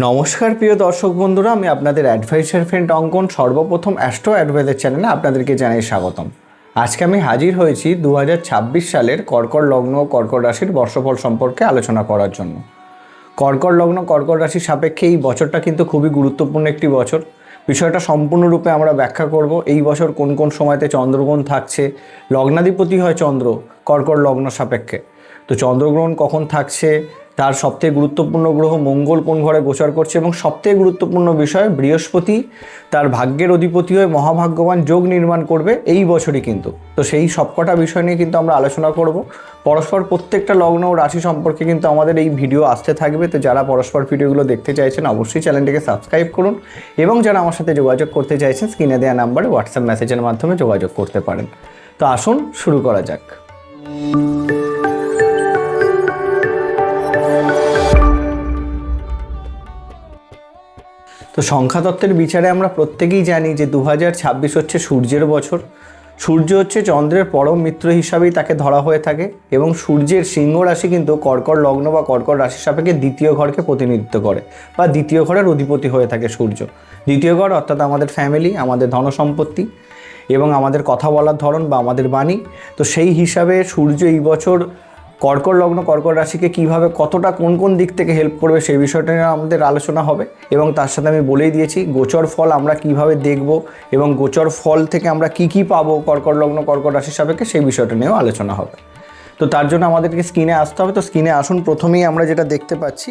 নমস্কার প্রিয় দর্শক বন্ধুরা, আমি আপনাদের অ্যাডভাইসার ফ্রেন্ড অঙ্কন। সর্বপ্রথম অ্যাস্ট্রো অ্যাডভাইজার চ্যানেলে আপনাদেরকে জানাই স্বাগতম। আজকে আমি হাজির হয়েছি 2026 সালের কর্কট লগ্ন ও কর্কট রাশির বর্ষফল সম্পর্কে আলোচনা করার জন্য। কর্কট লগ্ন কর্কট রাশির সাপেক্ষে এই বছরটা কিন্তু খুবই গুরুত্বপূর্ণ একটি বছর। বিষয়টা সম্পূর্ণরূপে আমরা ব্যাখ্যা করব। এই বছর কোন কোন সময়তে চন্দ্রগ্রহণ থাকছে, লগ্নাধিপতি হয় চন্দ্র কর্কট লগ্ন সাপেক্ষে, তো চন্দ্রগ্রহণ কখন থাকছে, তার সবথেকে গুরুত্বপূর্ণ গ্রহ মঙ্গল কোন ঘরে গোচর করছে, এবং সবথেকে গুরুত্বপূর্ণ বিষয় বৃহস্পতি তার ভাগ্যের অধিপতি হয়ে মহাভাগ্যবান যোগ নির্মাণ করবে এই বছরই কিন্তু। তো সেই সবকটা বিষয় নিয়ে কিন্তু আমরা আলোচনা করব। পরস্পর প্রত্যেকটা লগ্ন ও রাশি সম্পর্কে কিন্তু আমাদের এই ভিডিও আসতে থাকবে। তো যারা পরস্পর ভিডিওগুলো দেখতে চাইছেন অবশ্যই চ্যানেলটিকে সাবস্ক্রাইব করুন, এবং যারা আমার সাথে যোগাযোগ করতে চাইছেন স্ক্রিনে দেওয়া নাম্বারে হোয়াটসঅ্যাপ মেসেজের মাধ্যমে যোগাযোগ করতে পারেন। তো আসুন শুরু করা যাক। তো সংখ্যাতত্ত্বের বিচারে আমরা প্রত্যেকেই জানি যে 2026 হচ্ছে সূর্যের বছর। সূর্য হচ্ছে চন্দ্রের পরম মিত্র হিসাবেই তাকে ধরা হয়ে থাকে, এবং সূর্যের সিংহ রাশি কিন্তু কর্কট লগ্ন বা কর্কট রাশির সাপেক্ষে দ্বিতীয় ঘরকে প্রতিনিধিত্ব করে, বা দ্বিতীয় ঘরের অধিপতি হয়ে থাকে সূর্য। দ্বিতীয় ঘর অর্থাৎ আমাদের ফ্যামিলি, আমাদের ধনসম্পত্তি এবং আমাদের কথা বলার ধরন বা আমাদের বাণী। তো সেই হিসাবে সূর্য এই বছর কর্কট লগ্ন কর্কট রাশিকে কীভাবে কতটা কোন কোন দিক থেকে হেল্প করবে সেই বিষয়টা নিয়ে আমাদের আলোচনা হবে। এবং তার সাথে আমি বলেই দিয়েছি গোচর ফল আমরা কিভাবে দেখব, এবং গোচর ফল থেকে আমরা কি পাবো কর্কট লগ্ন কর্কট রাশির সাপেক্ষে সেই বিষয়টা নিয়েও আলোচনা হবে। তো তার জন্য আমাদেরকে স্ক্রিনে আসতে হবে। তো স্ক্রিনে আসুন। প্রথমেই আমরা যেটা দেখতে পাচ্ছি,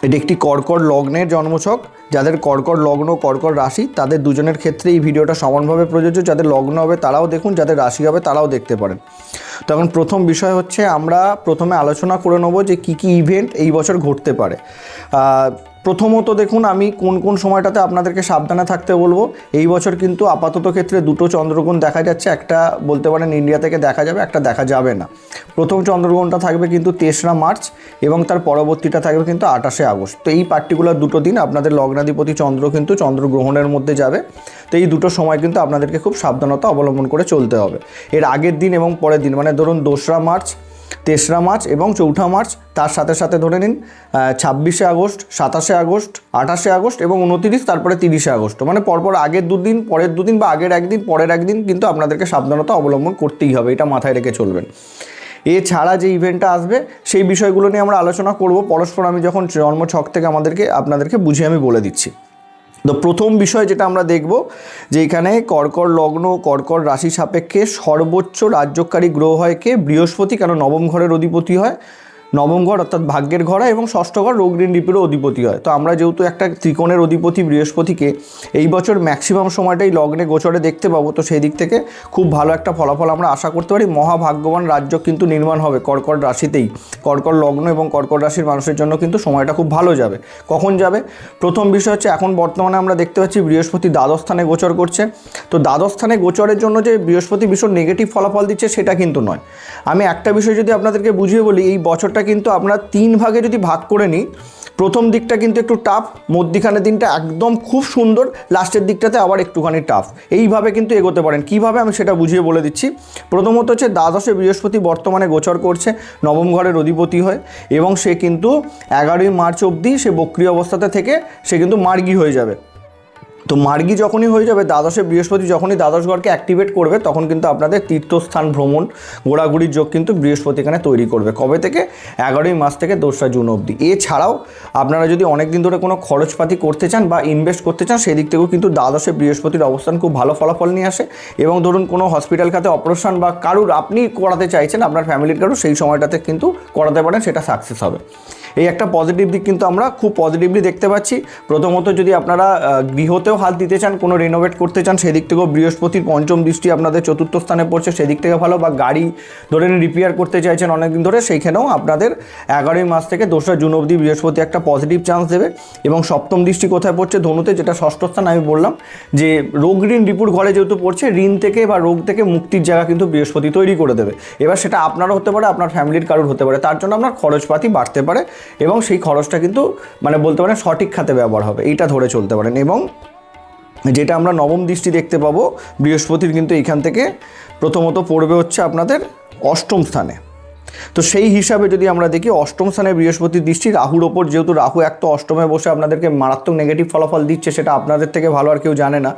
এটি একটি কর্কট লগ্নের জন্মছক। যাদের কর্কট লগ্ন কর্কট রাশি তাদের দুজনের ক্ষেত্রে এই ভিডিওটা সমানভাবে প্রযোজ্য। যাদের লগ্ন হবে তারাও দেখুন, যাদের রাশি হবে তারাও দেখতে পারেন। তখন প্রথম বিষয় হচ্ছে আমরা প্রথমে আলোচনা করে নেব যে কী ইভেন্ট এই বছর ঘটতে পারে। প্রথমত দেখুন, আমি কোন কোন সময়টাতে আপনাদেরকে সাবধানে থাকতে বলবো। এই বছর কিন্তু আপাতত ক্ষেত্রে দুটো চন্দ্রগ্রহণ দেখা যাচ্ছে। একটা বলতে পারেন ইন্ডিয়া থেকে দেখা যাবে, একটা দেখা যাবে না। প্রথম চন্দ্রগ্রহণটা থাকবে কিন্তু 3রা মার্চ, এবং তার পরবর্তীটা থাকবে কিন্তু 28শে আগস্ট। তো এই পার্টিকুলার দুটো দিন আপনাদের লগ্নাধিপতি চন্দ্র কিন্তু চন্দ্রগ্রহণের মধ্যে যাবে। তো এই দুটো সময় কিন্তু আপনাদেরকে খুব সাবধানতা অবলম্বন করে চলতে হবে। এর আগের দিন এবং পরের দিন, মানে ধরুন 2রা মার্চ, 3রা মার্চ এবং 4ঠা মার্চ, তার সাথে সাথে ধরে নিন 26শে আগস্ট, 27শে আগস্ট, 28শে আগস্ট এবং 29, তারপরে 30শে আগস্ট। মানে পরপর আগের দুদিন, পরের দুদিন, বা আগের একদিন, পরের একদিন কিন্তু আপনাদেরকে সাবধানতা অবলম্বন করতেই হবে। এটা মাথায় রেখে চলবেন। এছাড়া যে ইভেন্টটা আসবে সেই বিষয়গুলো নিয়ে আমরা আলোচনা করব পরস্পর। আমি যখন জন্মছক থেকে আপনাদেরকে বুঝিয়ে আমি বলে দিচ্ছি। তো প্রথম বিষয় যেটা আমরা দেখব, যে এখানে কর্কট লগ্ন কর্কট রাশি সাপেক্ষে সর্বোচ্চ রাজ্যকারী গ্রহ হয় কে? বৃহস্পতি। কেন? নবম ঘরের অধিপতি হয়। নবম ঘর অর্থাৎ ভাগ্যের ঘর, এবং ষষ্ঠ ঘর রোগ ঋণ রিপিরও অধিপতি হয়। তো আমরা যেহেতু একটা ত্রিকোণের অধিপতি বৃহস্পতিকে এই বছর ম্যাক্সিমাম সময়টাই লগ্নে গোচরে দেখতে পাবো। তো সেই দিক থেকে খুব ভালো একটা ফলাফল আমরা আশা করতে পারি। মহাভাগ্যবান রাজ্য কিন্তু নির্মাণ হবে কর্কট রাশিতেই। কর্কট লগ্ন এবং কর্কট রাশির মানুষের জন্য কিন্তু সময়টা খুব ভালো যাবে। কখন যাবে? প্রথম বিষয় হচ্ছে, এখন বর্তমানে আমরা দেখতে পাচ্ছি বৃহস্পতি দ্বাদশ স্থানে গোচর করছে। তো দ্বাদশ স্থানে গোচরের জন্য যে বৃহস্পতি ভীষণ নেগেটিভ ফলাফল দিচ্ছে সেটা কিন্তু নয়। আমি একটা বিষয় যদি আপনাদেরকে বুঝিয়ে বলি, এই বছরটা কিন্তু আমরা 3 ভাগে যদি ভাগ করে নিই, প্রথম দিকটা কিন্তু একটু টাফ, মধ্যিখানের দিনটা একদম খুব সুন্দর, লাস্টের দিকটাতে আবার একটুখানি টাফ। এইভাবে কিন্তু এগোতে পারেন। কিভাবে আমি সেটা বুঝিয়ে বলে দিচ্ছি। প্রথমত হচ্ছে দ্বাদশে বৃহস্পতি বর্তমানে গোচর করছে নবম ঘরের অধিপতি হয়, এবং সে কিন্তু 11ই মার্চ অবধি সে বক্রী অবস্থাতে থেকে সে কিন্তু মার্গী হয়ে যাবে। তো মার্গী যখনই হয়ে যাবে, দ্বাদশে বৃহস্পতি যখনই দ্বাদশ ঘরকে অ্যাক্টিভেট করবে, তখন কিন্তু আপনাদের তীর্থস্থান ভ্রমণ ঘোরাঘুরির যোগ কিন্তু বৃহস্পতি এখানে তৈরি করবে। কবে থেকে? 11ই মার্চ থেকে 2রা জুন অবধি। এছাড়াও আপনারা যদি অনেক দিন ধরে কোনো খরচপাতি করতে চান বা ইনভেস্ট করতে চান, সেই দিক থেকেও কিন্তু দ্বাদশে বৃহস্পতির অবস্থান খুব ভালো ফলাফল নিয়ে আসে। এবং ধরুন কোনো হসপিটাল খাতে অপারেশন বা কারুর আপনি করাতে চাইছেন, আপনার ফ্যামিলির কারুর, সেই সময়টাতে কিন্তু করাতে পারেন, সেটা সাকসেস হবে। এই একটা পজিটিভ দিক কিন্তু আমরা খুব পজিটিভলি দেখতে পাচ্ছি। প্রথমত যদি আপনারা গৃহতেও হাত দিতে চান, কোনো রিনোভেট করতে চান, সেদিক থেকেও বৃহস্পতির পঞ্চম দৃষ্টি আপনাদের 4র্থ স্থানে পড়ছে, সেদিক থেকে ভালো। বা গাড়ি ধরে রিপেয়ার করতে চাইছেন অনেকদিন ধরে, সেইখানেও আপনাদের 11ই মার্চ থেকে 2রা জুন অবধি বৃহস্পতি একটা পজিটিভ চান্স দেবে। এবং সপ্তম দৃষ্টি কোথায় পড়ছে? ধনুতে, যেটা ষষ্ঠ স্থান। আমি বললাম যে রোগ ঋণ রিপুর ঘরে যেহেতু পড়ছে, ঋণ থেকে বা রোগ থেকে মুক্তির জায়গা কিন্তু বৃহস্পতি তৈরি করে দেবে। এবার সেটা আপনারও হতে পারে, আপনার ফ্যামিলির কারোর হতে পারে। তার জন্য আপনার খরচপাতি বাড়তে পারে, এবং সেই খরচটা কিন্তু মানে বলতে পারেন সঠিক খাতে ব্যবহার হবে, এইটা ধরে চলতে পারেন। এবং যেটা আমরা নবম দৃষ্টি দেখতে পাবো বৃহস্পতির, কিন্তু এইখান থেকে প্রথমত পড়বে হচ্ছে আপনাদের 8ম স্থানে। তো সেই হিসাবে যদি আমরা দেখি অষ্টম স্থানে বৃহস্পতির দৃষ্টি রাহুর ওপর, যেহেতু রাহু এক তো অষ্টমে বসে আপনাদেরকে মারাত্মক নেগেটিভ ফলাফল দিচ্ছে, সেটা আপনাদের থেকে ভালো আর কেউ জানে না।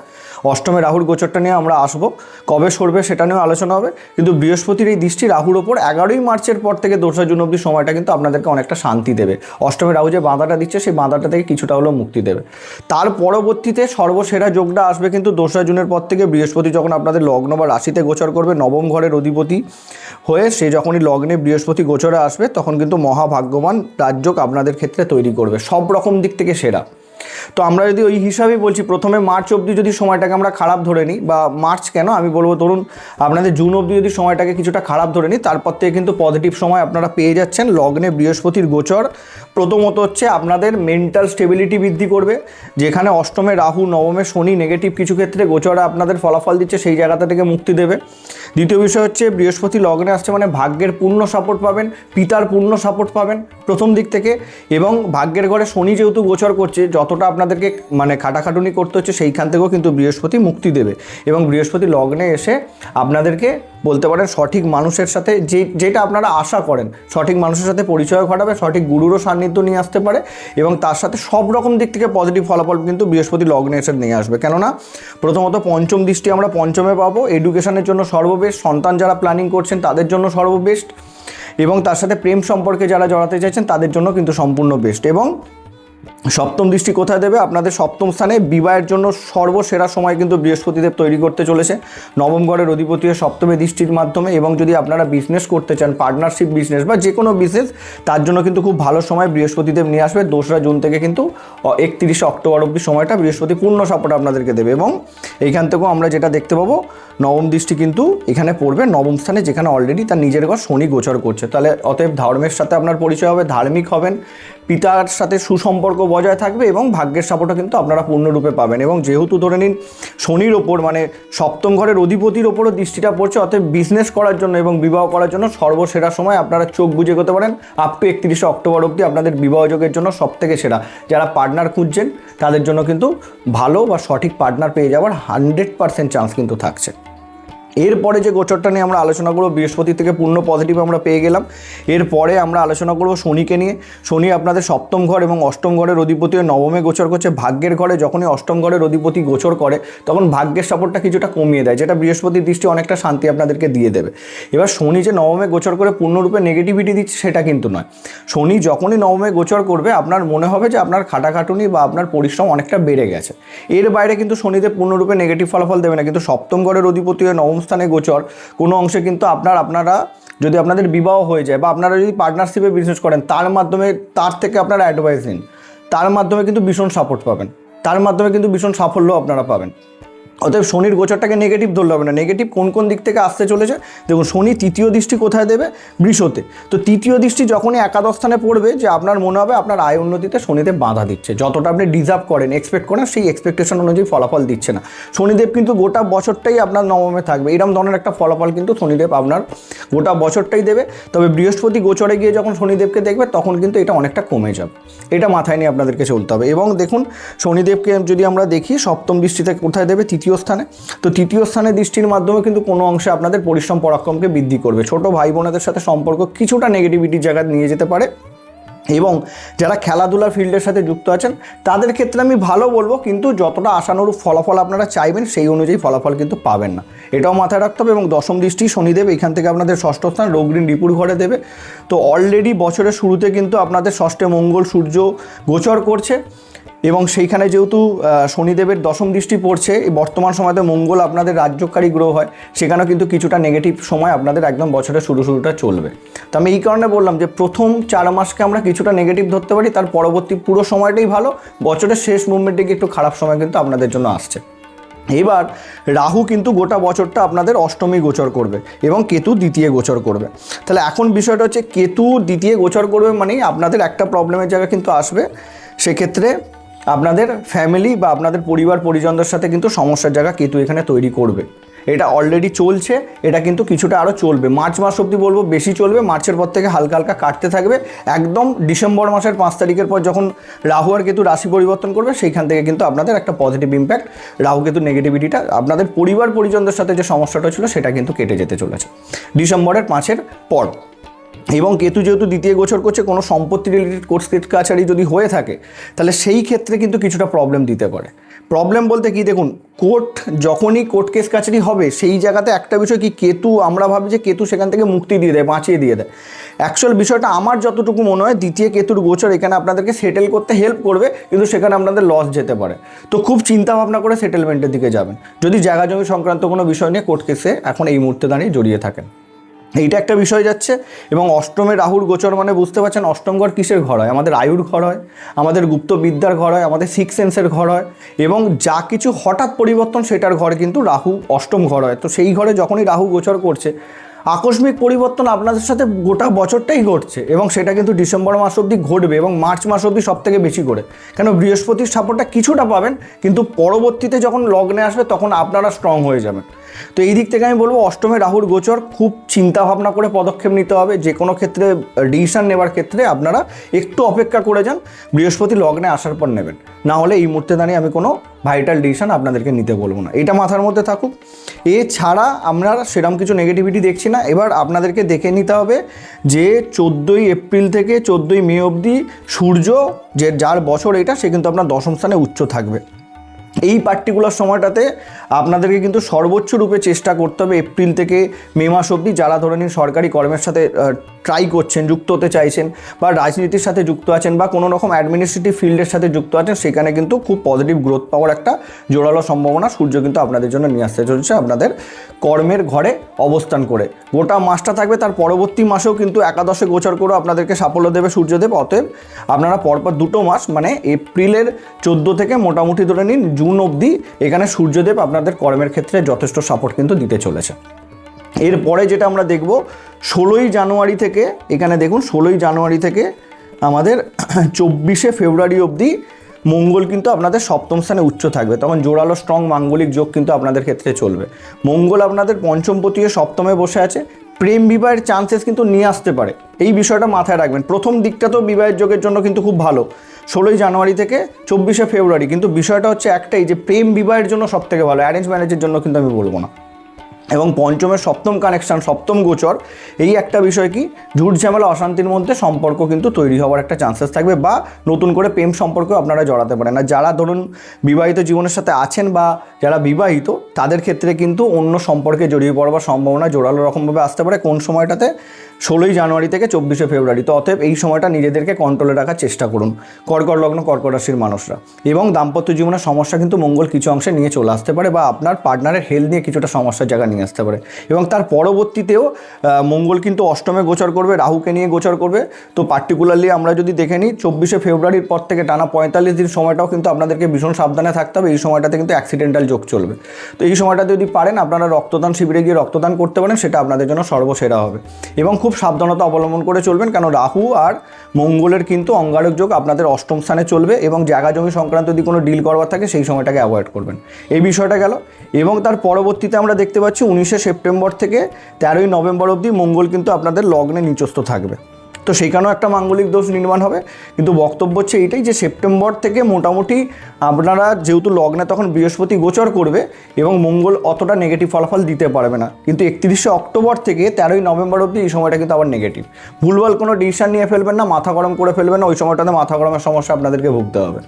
অষ্টমে রাহুর গোচরটা নিয়ে আমরা আসবো, কবে সরবে সেটা নিয়েও আলোচনা হবে। কিন্তু বৃহস্পতির এই দৃষ্টি রাহুর ওপর 11ই মার্চের পর থেকে 2রা জুন অবধি সময়টা কিন্তু আপনাদেরকে অনেকটা শান্তি দেবে। অষ্টমে রাহু যে বাঁধাটা দিচ্ছে সেই বাঁধাটা থেকে কিছুটা হলেও মুক্তি দেবে। তার পরবর্তীতে সর্বসেরা যোগটা আসবে কিন্তু 2রা জুনের পর থেকে, বৃহস্পতি যখন আপনাদের লগ্ন বা রাশিতে গোচর করবে, নবম ঘরের অধিপতি হয়ে সে যখনই লগ্নে বৃহস্পতি গোচরে আসবে তখন কিন্তু মহাভাগ্যবান রাজযোগ আপনাদের ক্ষেত্রে তৈরি করবে, সব রকম দিক থেকে সেরা। তো আমরা যদি ওই হিসাবেই বলছি, প্রথমে মার্চ অবধি যদি সময়টাকে আমরা খারাপ ধরে নিই, বা মার্চ কেন আমি বলবো ধরুন আপনাদের জুন অবধি যদি সময়টাকে কিছুটা খারাপ ধরে নিই, তারপর থেকে কিন্তু পজিটিভ সময় আপনারা পেয়ে যাচ্ছেন। লগ্নে বৃহস্পতির গোচর প্রথমত হচ্ছে আপনাদের মেন্টাল স্টেবিলিটি বৃদ্ধি করবে, যেখানে অষ্টমে রাহু, নবমে শনি নেগেটিভ কিছু ক্ষেত্রে গোচরে আপনাদের ফলাফল দিচ্ছে, সেই জায়গাটা থেকে মুক্তি দেবে। দ্বিতীয় বিষয় হচ্ছে বৃহস্পতি লগ্নে আসছে মানে ভাগ্যের পূর্ণ সাপোর্ট পাবেন, পিতার পূর্ণ সাপোর্ট পাবেন প্রথম দিক থেকে। এবং ভাগ্যের ঘরে শনি যেহেতু গোচর করছে, যতটা আপনাদেরকে মানে খাটাখাটুনি করতে হচ্ছে সেইখান থেকেও কিন্তু বৃহস্পতি মুক্তি দেবে। এবং বৃহস্পতি লগ্নে এসে আপনাদেরকে বলতে পারেন সঠিক মানুষের সাথে যেটা আপনারা আশা করেন, সঠিক মানুষের সাথে পরিচয় ঘটাবে, সঠিক গুরুরও সান্নিধ্য নিয়ে আসতে পারে, এবং তার সাথে সব রকম দিক থেকে পজিটিভ ফলাফল কিন্তু বৃহস্পতি লগ্নে এসে নিয়ে আসবে। কেননা প্রথমত পঞ্চম দৃষ্টি আমরা পঞ্চমে পাবো, এডুকেশনের জন্য সর্ববেস্ট, সন্তান যারা প্ল্যানিং করছেন তাদের জন্য সর্ববেস্ট, এবং তার সাথে প্রেম সম্পর্কে যারা জড়াতে চাইছেন তাদের জন্য কিন্তু সম্পূর্ণ বেস্ট। এবং সপ্তম দৃষ্টি কোথায় দেবে? আপনাদের সপ্তম স্থানে বিবাহের জন্য সর্বসেরা সময় কিন্তু বৃহস্পতিদেব তৈরি করতে চলেছে, নবম ঘরের অধিপতি সপ্তমে দৃষ্টির মাধ্যমে। এবং যদি আপনারা বিজনেস করতে চান, পার্টনারশিপ বিজনেস বা যে কোনো বিজনেস, তার জন্য কিন্তু খুব ভালো সময় বৃহস্পতিদেব নিয়ে আসবে। 2রা জুন থেকে কিন্তু 31শে অক্টোবর অবধি সময়টা বৃহস্পতি পূর্ণ সাপোর্ট আপনাদেরকে দেবে। এবং এইখান থেকেও আমরা যেটা দেখতে পাবো, নবম দৃষ্টি কিন্তু এখানে পড়বে নবম স্থানে, যেখানে অলরেডি তার নিজের ঘর শনি গোচর করছে। তাহলে অতএব ধর্মের সাথে আপনার পরিচয় হবে, ধার্মিক হবেন, পিতার সাথে সুসম্পর্ক বজায় থাকবে, এবং ভাগ্যের সাপোর্টও কিন্তু আপনারা পূর্ণরূপে পাবেন। এবং যেহেতু ধরে নিন শনির ওপর মানে সপ্তম ঘরের অধিপতির ওপরও দৃষ্টিটা পড়ছে, অতএব বিজনেস করার জন্য এবং বিবাহ করার জন্য সর্বসেরা সময় আপনারা চোখ বুজে করতে পারেন। আপ টু 31শে অক্টোবর অবধি আপনাদের বিবাহযোগের জন্য সবথেকে সেরা। যারা পার্টনার খুঁজছেন তাদের জন্য কিন্তু ভালো বা সঠিক পার্টনার পেয়ে যাওয়ার 100% চান্স কিন্তু থাকছে। এরপরে যে গোচরটা নিয়ে আমরা আলোচনা করব, বৃহস্পতি থেকে পূর্ণ পজিটিভ আমরা পেয়ে গেলাম। এরপরে আমরা আলোচনা করব শনিকে নিয়ে। শনি আপনাদের সপ্তম ঘর এবং অষ্টম ঘরের অধিপতি নবমে গোচর করছে। ভাগ্যের ঘরে যখনই অষ্টম ঘরের অধিপতি গোচর করে তখন ভাগ্যের সাপোর্টটা কিছুটা কমিয়ে দেয়, যেটা বৃহস্পতির দৃষ্টি অনেকটা শান্তি আপনাদেরকে দিয়ে দেবে। এবার শনি যে নবমে গোচর করে পূর্ণরূপে নেগেটিভিটি দিচ্ছে সেটা কিন্তু নয়। শনি যখনই নবমে গোচর করবে আপনার মনে হবে যে আপনার খাটাখাটুনি বা আপনার পরিশ্রম অনেকটা বেড়ে গেছে। এর বাইরে কিন্তু শনিদেব পূর্ণরূপে নেগেটিভ ফলাফল দেবে না। কিন্তু সপ্তম ঘরের অধিপতি নবম স্থানে গোচর কোনো অংশে কিন্তু আপনারা যদি আপনাদের বিবাহ হয়ে যায় বা আপনারা যদি পার্টনারশিপে বিজনেস করেন, তার মাধ্যমে তার থেকে আপনারা অ্যাডভাইস নিন, তার মাধ্যমে কিন্তু ভীষণ সাপোর্ট পাবেন, তার মাধ্যমে কিন্তু ভীষণ সাফল্য আপনারা পাবেন। অতএব শনির গোচরটাকে নেগেটিভ ধরলে হবে না। নেগেটিভ কোন কোন দিক থেকে আসতে চলেছে দেখুন। শনি তৃতীয় দৃষ্টি কোথায় দেবে? বৃষতে। তো তৃতীয় দৃষ্টি যখনই একাদশ স্থানে পড়বে, যে আপনার মনে হবে আপনার আয় উন্নতিতে শনিদেব বাধা দিচ্ছে, যতটা আপনি ডিজার্ভ করেন, এক্সপেক্ট করেন, সেই এক্সপেকটেশন অনুযায়ী ফলাফল দিচ্ছে না। শনিদেব কিন্তু গোটা বছরটাই আপনার নবমে থাকবে, এরকম ধরনের একটা ফলাফল কিন্তু শনিদেব আপনার গোটা বছরটাই দেবে। তবে বৃহস্পতি গোচরে গিয়ে যখন শনিদেবকে দেখবে তখন কিন্তু এটা অনেকটা কমে যাবে, এটা মাথায় নিয়ে আপনাদেরকে চলতে হবে। এবং দেখুন শনিদেবকে যদি আমরা দেখি সপ্তম দৃষ্টিতে কোথায় দেবে? তৃতীয় স্থানে। তো তৃতীয় স্থানে দৃষ্টির মাধ্যমে কিন্তু কোনো অংশে আপনাদের পরিশ্রম পরাক্রমকে বৃদ্ধি করবে। ছোট ভাই বোনেদের সাথে সম্পর্ক কিছুটা নেগেটিভিটির জায়গায় নিয়ে যেতে পারে। এবং যারা খেলাধুলার ফিল্ডের সাথে যুক্ত আছেন তাদের ক্ষেত্রে আমি ভালো বলবো, কিন্তু যতটা আশানুরূপ ফলাফল আপনারা চাইবেন সেই অনুযায়ী ফলাফল কিন্তু পাবেন না, এটাও মাথায় রাখতে হবে। এবং দশম দৃষ্টি শনিদেব এখান থেকে আপনাদের ষষ্ঠ স্থান রোগঋণ রিপুর ঘরে দেবে। তো অলরেডি বছরের শুরুতে কিন্তু আপনাদের ষষ্ঠে মঙ্গল সূর্য গোচর করছে, এবং সেইখানে যেহেতু শনিদেবের দশম দৃষ্টি পড়ছে, বর্তমান সময়তে মঙ্গল আপনাদের রাজ্যকারী গ্রহ হয়, সেখানেও কিন্তু কিছুটা নেগেটিভ সময় আপনাদের একদম বছরের শুরুটা চলবে। তো আমি এই কারণে বললাম যে প্রথম 4 মাসকে আমরা কিছুটা নেগেটিভ ধরতে পারি, তার পরবর্তী পুরো সময়টাই ভালো, বছরের শেষ মুভমেন্টে একটু খারাপ সময় কিন্তু আপনাদের জন্য আসছে। এবার রাহু কিন্তু গোটা বছরটা আপনাদের অষ্টমী গোচর করবে এবং কেতু দ্বিতীয় গোচর করবে। তাহলে এখন বিষয়টা হচ্ছে কেতু দ্বিতীয় গোচর করবে মানেই আপনাদের একটা প্রবলেমের জায়গা কিন্তু আসবে, সেক্ষেত্রে আপনাদের ফ্যামিলি বা আপনাদের পরিবার পরিজনদের সাথে কিন্তু সমস্যার জায়গা কেতু এখানে তৈরি করবে। এটা অলরেডি চলছে, এটা কিন্তু কিছুটা আরও চলবে, মার্চ মাস অবধি বলবো বেশি চলবে, মার্চের পর থেকে হালকা হালকা কাটতে থাকবে। একদম ডিসেম্বর মাসের 5 তারিখের পর যখন রাহু আর কেতু রাশি পরিবর্তন করবে সেইখান থেকে কিন্তু আপনাদের একটা পজিটিভ ইম্প্যাক্ট, রাহু কেতু নেগেটিভিটিটা আপনাদের পরিবার পরিজনদের সাথে যে সমস্যাটা ছিল সেটা কিন্তু কেটে যেতে চলেছে ডিসেম্বরের 5-এর পর। এবং কেতু যেহেতু দ্বিতীয় গোচর করছে, কোনো সম্পত্তি রিলেটেড কোর্ট কাছারি যদি হয়ে থাকে তাহলে সেই ক্ষেত্রে কিন্তু কিছুটা প্রবলেম দিতে পারে। প্রবলেম বলতে কি, দেখুন কোর্ট যখনই কোর্ট কেস কাছারি হবে সেই জায়গাতে একটা বিষয় কি, কেতু আমরা ভাবি যে কেতু সেখান থেকে মুক্তি দিয়ে দেয়, বাঁচিয়ে দিয়ে দেয়। অ্যাকচুয়াল বিষয়টা আমার যতটুকু মনে হয় দ্বিতীয় কেতুর গোচর এখানে আপনাদেরকে সেটেল করতে হেল্প করবে, কিন্তু সেখানে আপনাদের লস যেতে পারে। তো খুব চিন্তা ভাবনা করে সেটেলমেন্টের দিকে যাবেন যদি জায়গা জমি সংক্রান্ত কোনো বিষয় নিয়ে কোর্ট কেসে এখন এই মুহূর্তে দাঁড়িয়ে জড়িয়ে থাকেন। এইটা একটা বিষয় যাচ্ছে। এবং অষ্টমে রাহুর গোচর মানে বুঝতে পারছেন অষ্টম ঘর কিসের ঘর হয়, আমাদের আয়ুর ঘর হয়, আমাদের গুপ্ত বিদ্যার ঘর হয়, আমাদের সিক্স সেন্সের ঘর হয়, এবং যা কিছু হঠাৎ পরিবর্তন সেটার ঘরে কিন্তু রাহু অষ্টম ঘর হয়। তো সেই ঘরে যখনই রাহু গোচর করছে আকস্মিক পরিবর্তন আপনাদের সাথে গোটা বছরটাই ঘটছে, এবং সেটা কিন্তু ডিসেম্বর মাস অবধি ঘটবে এবং মার্চ মাস অবধি সব থেকে বেশি করে। কেন, বৃহস্পতির সাপোর্টটা কিছুটা পাবেন, কিন্তু পরবর্তীতে যখন লগ্নে আসবে তখন আপনারা স্ট্রং হয়ে যাবেন। তো এই দিক থেকে আমি বলবো অষ্টমে রাহুর গোচর খুব চিন্তা ভাবনা করে পদক্ষেপ নিতে হবে। যে কোনো ক্ষেত্রে ডিসিশন নেওয়ার ক্ষেত্রে আপনারা একটু অপেক্ষা করে যান, বৃহস্পতি লগ্নে আসার পর নেবেন, না হলে এই মুহূর্তে দাঁড়িয়ে আমি কোনো ভাইটাল ডিসিশন আপনাদেরকে নিতে বলবো না, এটা মাথার মধ্যে থাকুক। এছাড়া আমরা সেরকম কিছু নেগেটিভিটি দেখছি না। এবার আপনাদেরকে দেখে নিতে হবে যে 14ই এপ্রিল থেকে 14ই মে অবধি সূর্য যার বছর এটা, সে কিন্তু আপনার দশম স্থানে উচ্চ থাকবে। এই পার্টিকুলার সময়টাতে আপনাদেরকে কিন্তু সর্বোচ্চ রূপে চেষ্টা করতে হবে এপ্রিল থেকে মে মাস অবধি, যারা ধরে নিন সরকারি কর্মের সাথে ট্রাই করছেন, যুক্ত হতে চাইছেন, বা রাজনীতির সাথে যুক্ত আছেন, বা কোনো রকম অ্যাডমিনিস্ট্রেটিভ ফিল্ডের সাথে যুক্ত আছেন, সেখানে কিন্তু খুব পজিটিভ গ্রোথ পাওয়ার একটা জোরালো সম্ভাবনা সূর্য কিন্তু আপনাদের জন্য নিয়ে আসতে চলছে আপনাদের কর্মের ঘরে অবস্থান করে। গোটা মাসটা থাকবে, তার পরবর্তী মাসেও কিন্তু একাদশে গোচর করে আপনাদেরকে সাফল্য দেবে সূর্যদেব। অতএব আপনারা পরপর দুটো মাস মানে এপ্রিলের 14 থেকে মোটামুটি ধরে নিন জুন অবধি এখানে সূর্যদেব আপনাদের কর্মের ক্ষেত্রে যথেষ্ট সাপোর্ট কিন্তু দিতে চলেছে। এরপরে যেটা আমরা দেখব 16ই জানুয়ারি থেকে, এখানে দেখুন 16ই জানুয়ারি থেকে আমাদের 24শে ফেব্রুয়ারি অবধি মঙ্গল কিন্তু আপনাদের সপ্তম স্থানে উচ্চ থাকবে। তখন জোরালো স্ট্রং মাঙ্গলিক যোগ কিন্তু আপনাদের ক্ষেত্রে চলবে। মঙ্গল আপনাদের পঞ্চমপতি হয়ে সপ্তমে বসে আছে, প্রেম বিবাহের চান্সেস কিন্তু নিয়ে আসতে পারে, এই বিষয়টা মাথায় রাখবেন। প্রথম দিকটা তো বিবাহের যোগের জন্য কিন্তু খুব ভালো, 16ই জানুয়ারি থেকে 24শে ফেব্রুয়ারি, কিন্তু বিষয়টা হচ্ছে একটাই যে প্রেম বিবাহের জন্য সব থেকে ভালো, অ্যারেঞ্জ ম্যারেজের জন্য কিন্তু আমি বলবো না। এবং পঞ্চমের সপ্তম কানেকশান, সপ্তম গোচর, এই একটা বিষয় কি ঝুট ঝামেলা অশান্তির মধ্যে সম্পর্ক কিন্তু তৈরি হওয়ার একটা চান্সেস থাকবে, বা নতুন করে প্রেম সম্পর্কেও আপনারা জড়াতে পারেন। আর যারা ধরুন বিবাহিত জীবনের সাথে আছেন বা যারা বিবাহিত, তাদের ক্ষেত্রে কিন্তু অন্য সম্পর্কে জড়িয়ে পড়বার সম্ভাবনা জোরালো রকমভাবে আসতে পারে। কোন সময়টাতে? 16ই জানুয়ারি থেকে 24শে ফেব্রুয়ারি। তো অতএব এই সময়টা নিজেদেরকে কন্ট্রোলে রাখার চেষ্টা করুন কর্কট লগ্ন কর্কট রাশির মানুষরা। এবং দাম্পত্য জীবনের সমস্যা কিন্তু মঙ্গল কিছু অংশে নিয়ে চলে আসতে পারে, বা আপনার পার্টনারের হেলথ নিয়ে কিছুটা সমস্যার জায়গা নিয়ে আসতে পারে। এবং তার পরবর্তীতেও মঙ্গল কিন্তু অষ্টমে গোচর করবে, রাহুকে নিয়ে গোচর করবে। তো পার্টিকুলারলি আমরা যদি দেখে নিই 24শে ফেব্রুয়ারির পর থেকে টানা 45 দিন সময়টাও কিন্তু আপনাদেরকে ভীষণ সাবধানে থাকতে হবে। এই সময়টাতে কিন্তু অ্যাক্সিডেন্টাল যোগ চলবে। তো এই সময়টাতে যদি পারেন আপনারা রক্তদান শিবিরে গিয়ে রক্তদান করতে পারেন, সেটা আপনাদের জন্য সর্বসেরা হবে। এবং খুব সাবধানতা অবলম্বন করে চলবেন, কারণ রাহু আর মঙ্গলের কিন্তু অঙ্গারক যোগ আপনাদের অষ্টম স্থানে চলবে, এবং জায়গা জমি সংক্রান্ত যদি কোনো ডিল করবার থাকে সেই সময়টাকে অ্যাভয়েড করবেন। এই বিষয়টা গেল। এবং তার পরবর্তীতে আমরা দেখতে পাচ্ছি 19শে সেপ্টেম্বর থেকে 13ই নভেম্বর অবধি মঙ্গল কিন্তু আপনাদের লগ্নে নিচস্থ থাকবে। তো সেইখানেও একটা মাঙ্গলিক দোষ নির্মাণ হবে, কিন্তু বক্তব্য হচ্ছে এইটাই যে সেপ্টেম্বর থেকে মোটামুটি আপনারা যেহেতু লগ্নে তখন বৃহস্পতি গোচর করবে এবং মঙ্গল অতটা নেগেটিভ ফলাফল দিতে পারবে না, কিন্তু 31শে অক্টোবর থেকে 13ই নভেম্বর অবধি এই সময়টা কিন্তু আবার নেগেটিভ। ভুলভাল কোনো ডিসিশন নিয়ে ফেলবেন না, মাথা গরম করে ফেলবেন না, ওই সময়টাতে মাথা গরমের সমস্যা আপনাদেরকে ভুগতে হবে।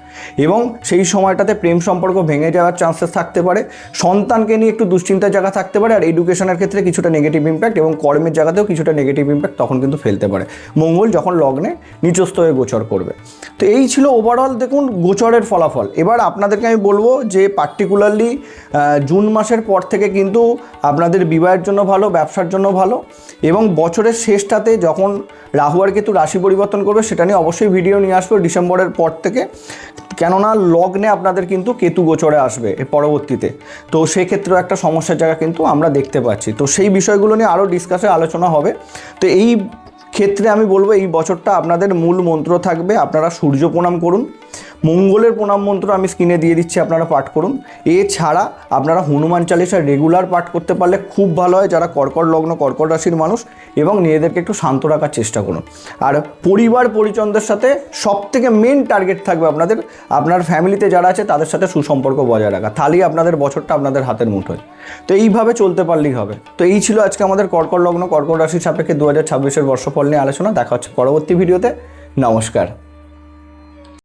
এবং সেই সময়টাতে প্রেম সম্পর্ক ভেঙে যাওয়ার চান্সেস থাকতে পারে, সন্তানকে নিয়ে একটু দুশ্চিন্তার জায়গা থাকতে পারে, আর এডুকেশনের ক্ষেত্রে কিছুটা নেগেটিভ ইম্প্যাক্ট এবং কর্মের জায়গাতেও কিছুটা নেগেটিভ ইম্প্যাক্ট তখন কিন্তু ফেলতে পারে মঙ্গল যখন লগ্নে নিচস্থ হয়ে গোচর করবে। তো এই ছিল ওভারঅল দেখুন গোচরের ফলাফল। এবার আপনাদেরকে আমি বলবো যে পার্টিকুলারলি জুন মাসের পর থেকে কিন্তু আপনাদের বিবাহের জন্য ভালো, ব্যবসার জন্য ভালো, এবং বছরের শেষটাতে যখন রাহু আর কেতু রাশি পরিবর্তন করবে সেটা নিয়ে অবশ্যই ভিডিও নিয়ে আসবো ডিসেম্বরের পর থেকে, কেননা লগ্নে আপনাদের কিন্তু কেতু গোচরে আসবে এর পরবর্তীতে। তো সেক্ষেত্রেও একটা সমস্যার জায়গা কিন্তু আমরা দেখতে পাচ্ছি। তো সেই বিষয়গুলো নিয়ে আরও ডিসকাসে আলোচনা হবে। তো এই ক্ষেত্রে আমি বলবো এই বছরটা আপনাদের মূল মন্ত্র থাকবে আপনারা সূর্য প্রণাম করুন, মঙ্গলের প্রণাম মন্ত্র আমি স্ক্রিনে দিয়ে দিচ্ছি, আপনারা পাঠ করুন। এছাড়া আপনারা হনুমান চালিসা রেগুলার পাঠ করতে পারলে খুব ভালো হয়, যারা কর্কট লগ্ন কর্কট রাশির মানুষ, এবং নিজেদেরকে একটু শান্ত রাখার চেষ্টা করুন। আর পরিবার পরিজনদের সাথে সবথেকে মেন টার্গেট থাকবে আপনার ফ্যামিলিতে যারা আছে তাদের সাথে সুসম্পর্ক বজায় রাখা, তাহলেই আপনাদের বছরটা আপনাদের হাতের মুঠোয়। তো এইভাবে চলতে পারলেই হবে। তো এই ছিল আজকে আমাদের কর্কট লগ্ন কর্কট রাশির সাপেক্ষে 2026-এর বর্ষফল নিয়ে আলোচনা। দেখা হচ্ছে পরবর্তী ভিডিওতে। নমস্কার।